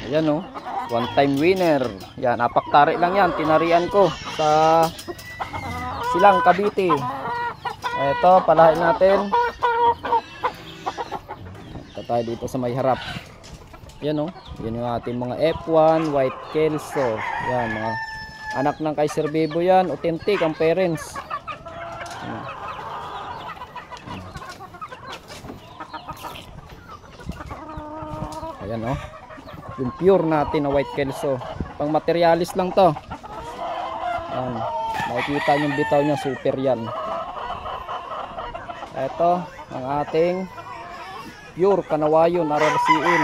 Ayan o. One time winner. Yan, apaktari lang yan. Tinarian ko sa Silang, Cavite. Ito, palahin natin. Ito tayo dito sa may harap. Yan o. Yan yung ating mga F1 White Kelso. Yan, mga anak ng kay Sir Bebo yan. Authentic ang parents. Ayan o. Yung pure natin na White Kelso. Pang materialis lang to. Ayan. Makikita yung bitaw niya. Super yan. Ito ang ating pure Kanawayon RRCN.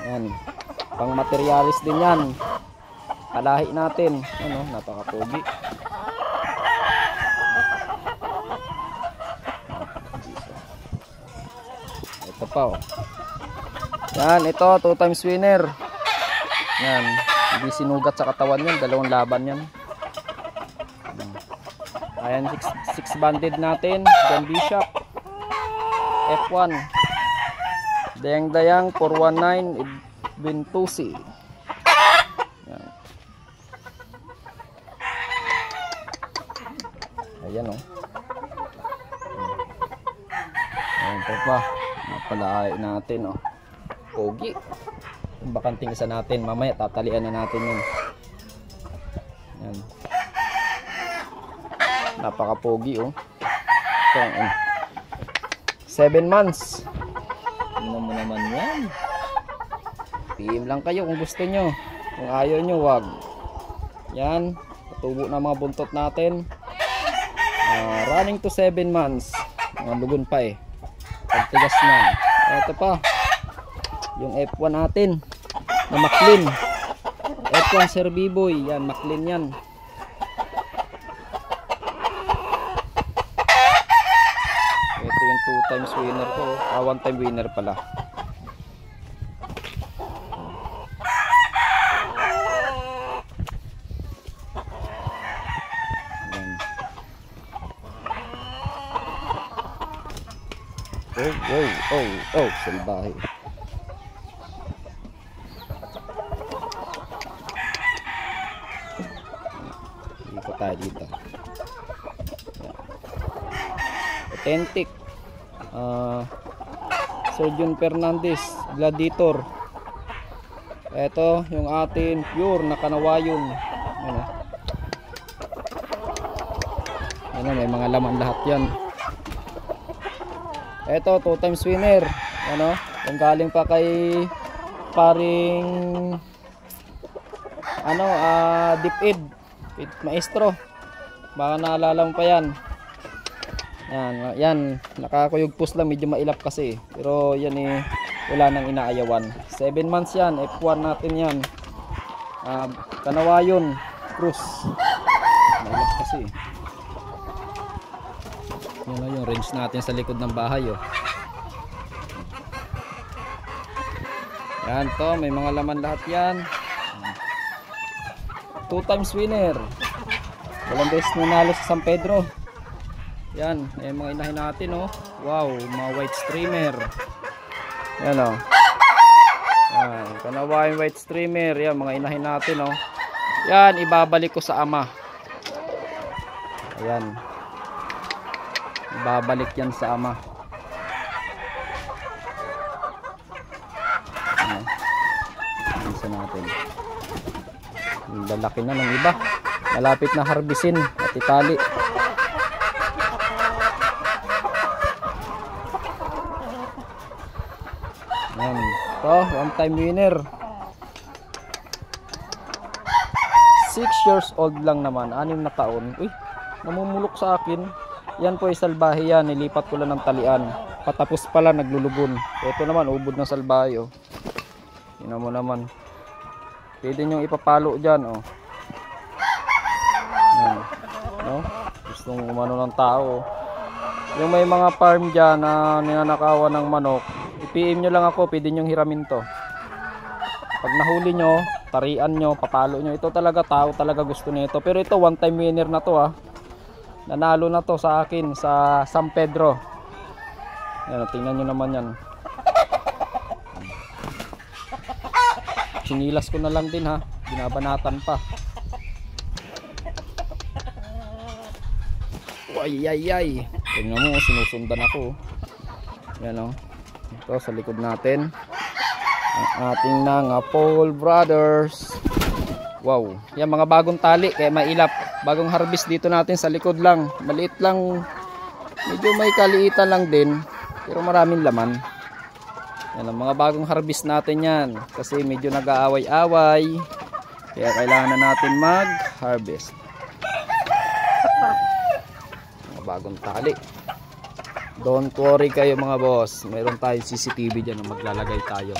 Ayan. Pang materialis din yan. Palahi natin. Ano, napakapogi. Ito pa oh. Yan, ito 2 times winner. Yan, hindi sinugat sa katawan yan, dalawang laban yan. Ayan, 6 banded natin, John Bishop F1 Dayang-dayang 419 Edwin Tusi. Yan. Ayan oh. Ayan ito pa, napalaay natin oh. Pogi. Yung bakanting isa natin, mamaya tatalian na natin yun. Yan. Napaka-pogi oh. Ito, 7 months. Tingnan mo naman yan. PM lang kayo kung gusto nyo. Kung ayaw nyo, wag. Yan. Patubo na mga buntot natin. Running to 7 months. Mga lugon pa eh. Pagtigas na. Ito pa. Yung F1 natin na Maclean. F1 Sir Biboy. Yan, Maclean yan. Ito yung 2 times winner ko. 1 time winner pala. Yan. Oh, salbahe. Tayo dito. Authentic Sir John Fernandez Gladiator. Ito yung atin pure na Kanawayon. Ano, may mga laman lahat yan. Ito 2 times winner. Ano, yung galing pa kay paring ano, Deep Ed Maestro, baka naalala mo pa yan. Yan, nakakuyugpos lang, medyo mailap kasi, pero yan eh, wala nang inaayawan. 7 months yan, F1 natin yan. Kanawayon Cruz, mailap kasi. Yan o, yung range natin sa likod ng bahay oh. Yan to, may mga laman lahat yan. 2 times winner. Walang beses nanalo sa San Pedro. Yan, ay mga inahin natin oh. Wow, mga white streamer. Yan oh. Yan, Kanawayon white streamer. Yan, mga inahin natin oh. Yan, ibabalik ko sa ama. Ayan. Ibabalik yan sa ama. Ayan. Isa natin. Lalaki na ng iba. Malapit na harbisin at itali. Yan. Ito, 1 time winner. 6 years old lang naman. 6 na taon. Uy, namumulok sa akin. Yan po ay salbahe yan. Nilipat ko lang ng talian. Patapos pala naglulugon. Ito naman, ubod ng salbahe oh. Tingnan mo naman. Pwede nyo ipapalo dyan oh. Yan. No? Gustong umano ng tao. Yung may mga farm dyan na ninanakawan ng manok, i-PM nyo lang ako, pwede nyo hiramin to. Pag nahuli nyo, tarian nyo, papalo nyo. Ito talaga, tao talaga gusto nito. Pero ito 1 time winner na to ah. Nanalo na to sa akin sa San Pedro. Yan, tingnan nyo naman yan. Sinilas ko na lang din ha. Binabanatan pa. Ay. Tingnan mo, sinusundan ako. Yan o. Ito sa likod natin. Ang ating mga Paul Brothers. Wow. Yan mga bagong tali kaya mailap. Bagong harvest dito natin sa likod lang. Maliit lang. Medyo may kaliitan lang din. Pero maraming laman. Yan ang mga bagong harvest natin yan. Kasi medyo nag-aaway-away. Kaya kailangan na natin mag-harvest. Mga bagong tali. Don't worry kayo mga boss. Mayroon tayong CCTV dyan na maglalagay tayo.